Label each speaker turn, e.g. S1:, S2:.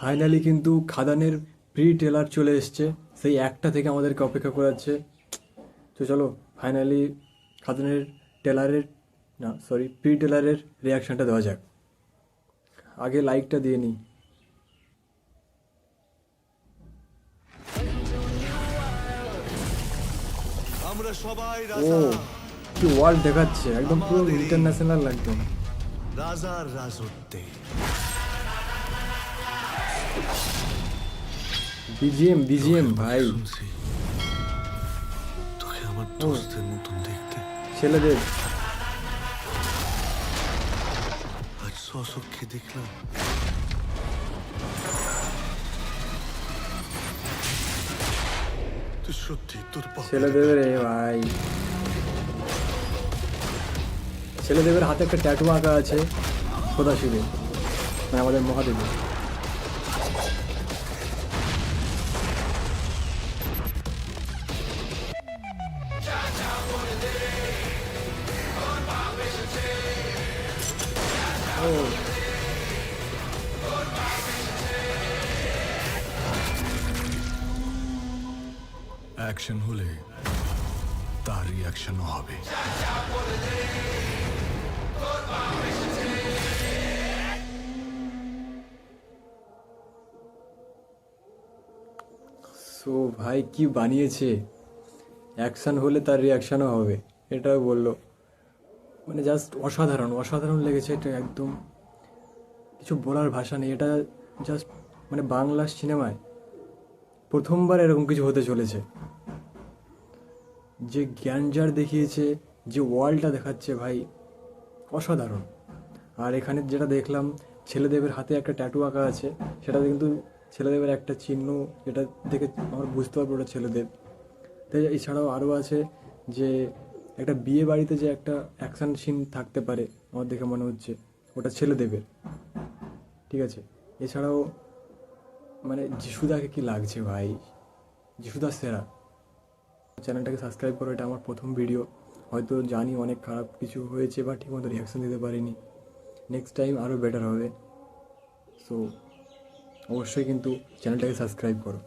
S1: Finally কিন্তু খাদানের pre trailer চলে এসছে, সেই একটা থেকে আমাদেরকে অপেক্ষা করাচ্ছে। তো চলো ফাইনালি খাদানের ট্রেলারের প্রি ট্রেলারের রিয়াকশানটা দেওয়া যাক। আগে লাইকটা দিয়ে নিই।
S2: আমরা সবাই
S1: ও
S2: রাজা,
S1: কি ওয়ার্ল্ড দেখাচ্ছে, একদম পুরো ইন্টারন্যাশনাল একদম।
S2: রাজার রাজত্বে।
S1: বিজিএম ভাই,
S2: শুনছি তোকে আমার দোস্তের মতন দেখতে।
S1: ছেলেদের
S2: আজ সশোককে দেখলাম, তুই সত্যি তোর
S1: ছেলেদেবের ভাই, ছেলেদেবের হাতে একটা ট্যাটু আঁকা আছে সদাশিবে, মানে আমাদের মহাদেবের। ও
S2: অ্যাকশন হলে তার রিয়াকশনও হবে।
S1: সো ভাই কি বানিয়েছে, অ্যাকশন হলে তার রিয়াকশনও হবে, এটাও বললো। মানে জাস্ট অসাধারণ অসাধারণ লেগেছে এটা, একদম কিছু বলার ভাষা নেই। এটা জাস্ট মানে বাংলা সিনেমায় প্রথমবার এরকম কিছু হতে চলেছে। যে জ্ঞানজার দেখিয়েছে, যে ওয়ার্ল্ডটা দেখাচ্ছে ভাই, অসাধারণ। আর এখানে যেটা দেখলাম, ছেলেদেবের হাতে একটা ট্যাটু আঁকা আছে, সেটাতে কিন্তু ছেলেদেবের একটা চিহ্ন, যেটা দেখে আমার বুঝতে পারবো ওটা ছেলেদেব। তাই এছাড়াও আরও আছে যে একটা বিয়ে বাড়িতে যে একটা অ্যাকশন সিন থাকতে পারে, আমার দেখে মনে হচ্ছে ওটা ছেলেদেবের। ঠিক আছে, এছাড়াও মানে যিশুদাকে কি লাগছে ভাই, যিশুদা সেরা। চ্যানেলটাকে সাবস্ক্রাইব করো, এটা আমার প্রথম ভিডিও। হয়তো জানি অনেক খারাপ কিছু হয়েছে বা ঠিকমতো রিয়াকশান দিতে পারিনি, নেক্সট টাইম আরও বেটার হবে। সো অবশ্যই কিন্তু চ্যানেলটাকে সাবস্ক্রাইব করো।